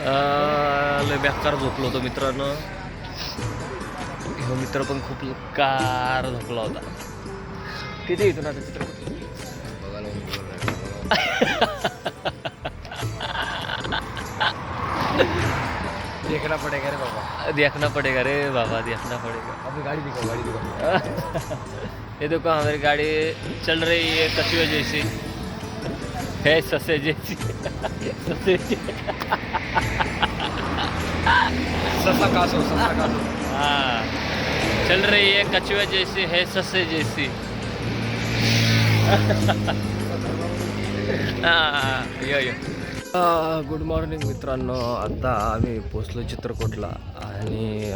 लय बेकार झोपलो होतो मित्रांनो. मित्र पण खूप कार झोपला होता. किती येतो ना चित्रपट देखना पड़ेगा रे बाबा, देखना पड़ेगा रे बाबा, देखना पड़ेगा. अपनी गाड़ी दिखाओ, गाड़ी दिखाओ. ये देखो हमारी गाड़ी चल रही है कछुए जैसी है, ससे जैसी. ससे ससा कासो, ससा कासो. हाँ, चल रही है कछुए जैसी है, ससे जैसी. यो यो. गुड मॉर्निंग मित्रांनो. आता आम्ही पोचलो चित्रकूटला आणि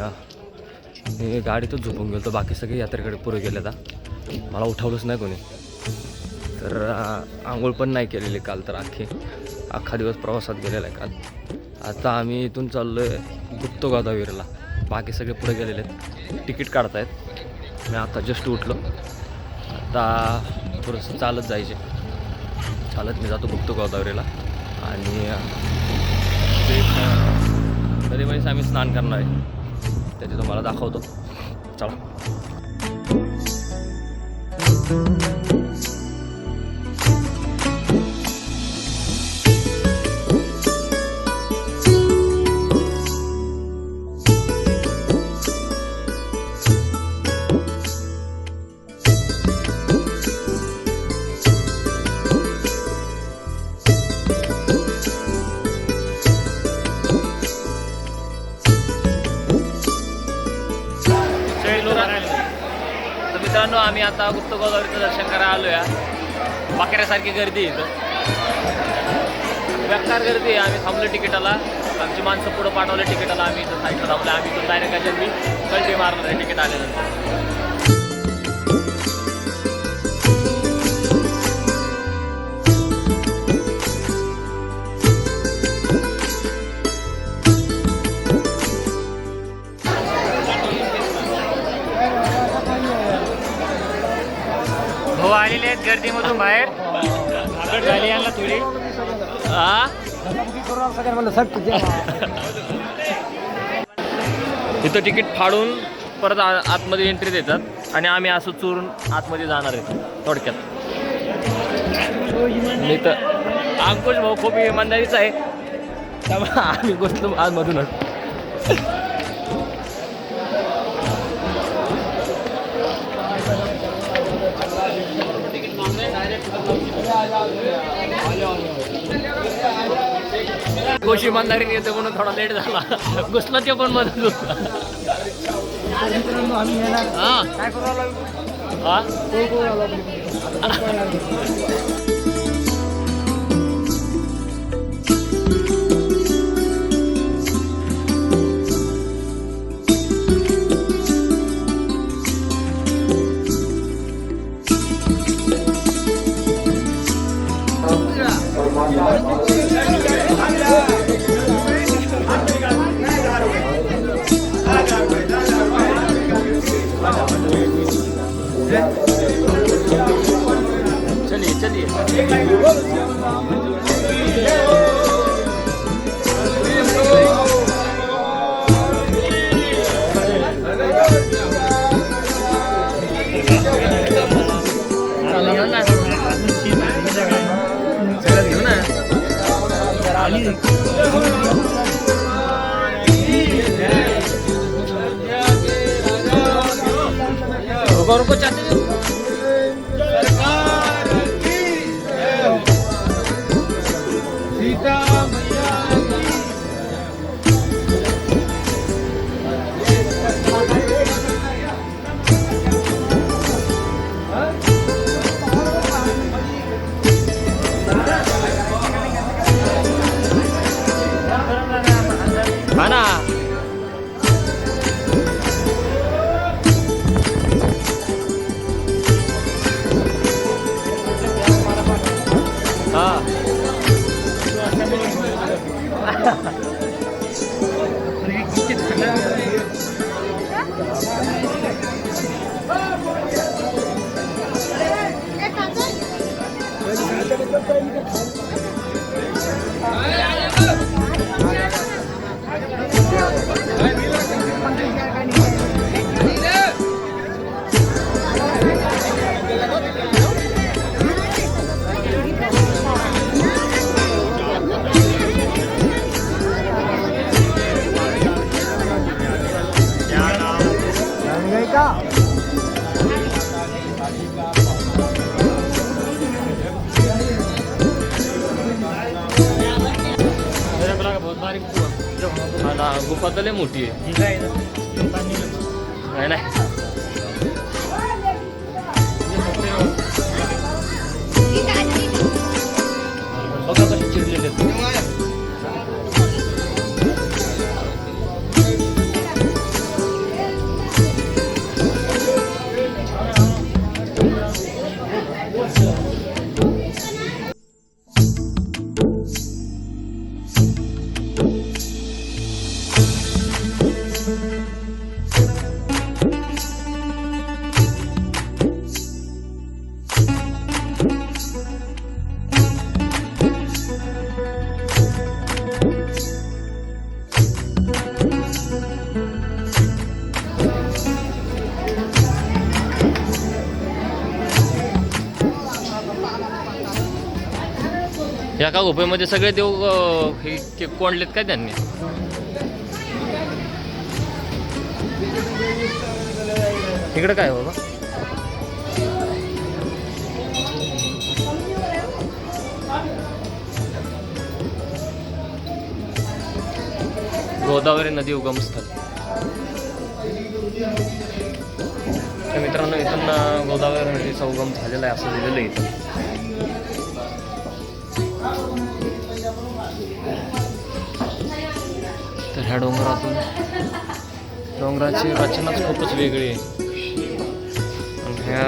मी गाडीतच झोपून गेलो. तर बाकी सगळे यात्रेकडे पुढे गेले. आता मला उठवलंच नाही कोणी. तर आंघोळ पण नाही केलेली काल. तर अख्खा दिवस प्रवासात गेलेला आहे काल. आता आम्ही इथून चाललो आहे गुप्त गोदावरीला. बाकी सगळे पुढे गेलेले आहेत, तिकीट काढतायत. मी आता जस्ट उठलो. आता थोडंसं चालत जायचे. चालत मी जातो गुप्त गोदावरीला. आणि तरी वेळेस आम्ही स्नान करणार आहे, त्याची तुम्हाला दाखवतो. चला. मित्रांनो आम्ही आता गुप्त गोदावरीचं दर्शन करायला आलो आहे. बाकऱ्यासारखी गर्दी इथं, बेकार गर्दी आहे. आम्ही थांबलो तिकिटाला. आमची माणसं पुढं पाठवले तिकिटाला. आम्ही इथं साईडला थांबलो. आम्ही इथून डायरेक्ट काय मी कल्टी मारणार आहे तिकीट आल्यानंतर. आलेले आहेत गर्दीमधून बाहेर. आगड झाली यांना थोडी. इथं तिकीट फाडून परत आतमध्ये एंट्री देतात आणि आम्ही असं चोरून आतमध्ये जाणार आहे थोडक्यात. मी तर अंकुश भाऊ खूप इमानदारीचा आहे, त्यामुळे आम्ही बसलो आतमधूनच. गोशी इमानदारीने येतो म्हणून थोडा लेट झाला. घुसला ते पण मदत होता. चलिए चलिए. रुको चाहते हैं सीता मैया Hadi. गुफा का बहुत बारीक गुफा हा ना, गुफा तर लय मोठी आहे. ठीक आहे इथं पाणी नाही नाही, बघा कसे चिडलेले आहेत. या का गुफेमध्ये सगळे देव हे कोंडलेत काय त्यांनी? इकडे काय बाबा? गोदावरी नदी उगमस्थळ. तर मित्रांनो, इथून गोदावरी नदीचा उगम झालेला आहे असं लिहिलेलं आहे इथं. तर ह्या डोंगरातून, डोंगराची रचनाच खूपच वेगळी आहे. आणि ह्या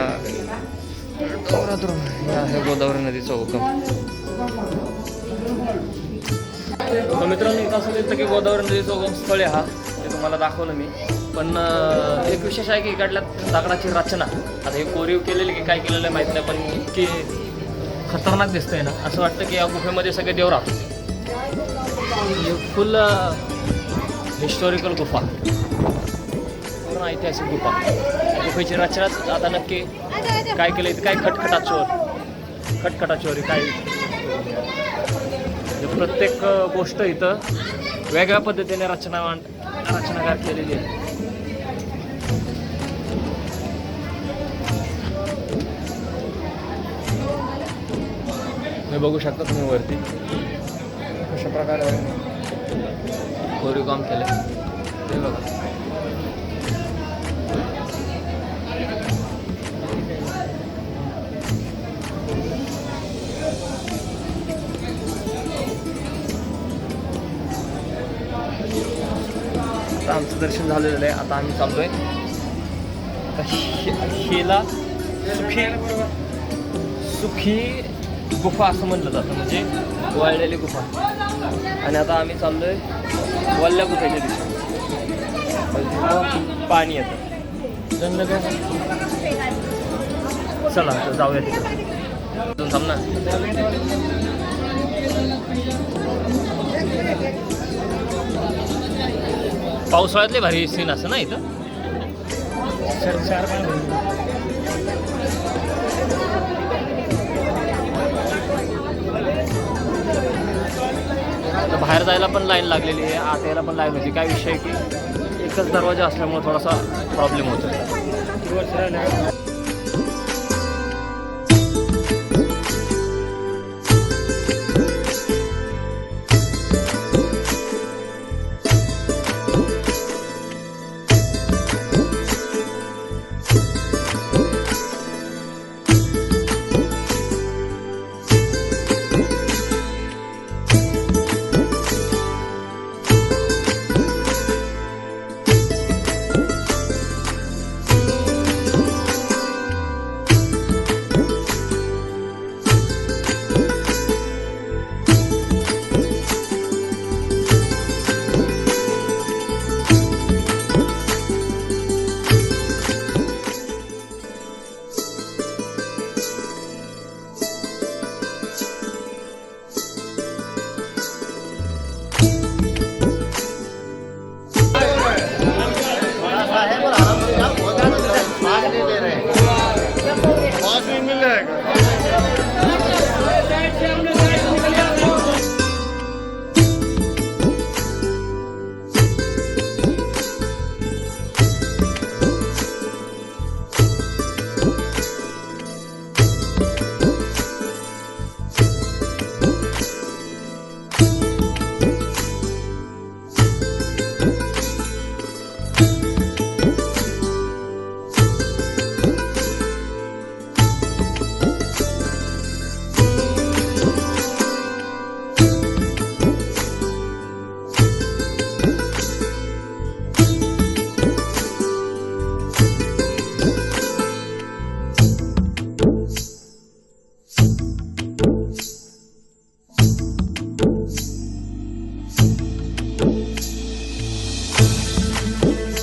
डोंगरातून हे गोदावरी नदीचा उगम. तर मित्रांनो, इथं असं दिसतं की गोदावरी नदीचं उगम स्थळ आहे हा, ते तुम्हाला दाखवलं मी. पण एक विशेष आहे की इकडल्या दगडाची रचना, आता हे कोरीव केलेली की काय केलेलं आहे माहीत नाही, पण इतकी खतरनाक दिसतंय ना, असं वाटतं की या गुफेमध्ये सगळे देव राहतो. फुल हिस्टॉरिकल गुफा, पूर्ण ऐतिहासिक गुफा. गुफेची रचनाच आता नक्की काय केलं इथं, काय खटखटाचोरी काय, प्रत्येक गोष्ट इथं वेगळ्या पद्धतीने रचनाकार केलेली आहे. हे बघू शकता तुम्ही वरती कशा प्रकारे कोरीव काम केलं ते बघा. आता आमचं दर्शन झालेलं आहे. आता आम्ही चाललोय हेला सुखी गुफा असं म्हणलं जातं, म्हणजे वाळलेली गुफा. आणि आता आम्ही चाललोय वल्ल्या गुफेच्या दिशेने. पाणी येतं जंगल काय. चला तर जाऊया तिकडे. थांब ना. पावसाळ्यातले भारी सीन असं ना इथं. तर बाहेर जायला पण लाईन लागलेली आहे, आत यायला पण लाईन होती. काय विषय की एकच दरवाजा असल्यामुळे थोडासा प्रॉब्लेम होतो.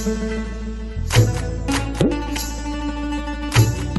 आहे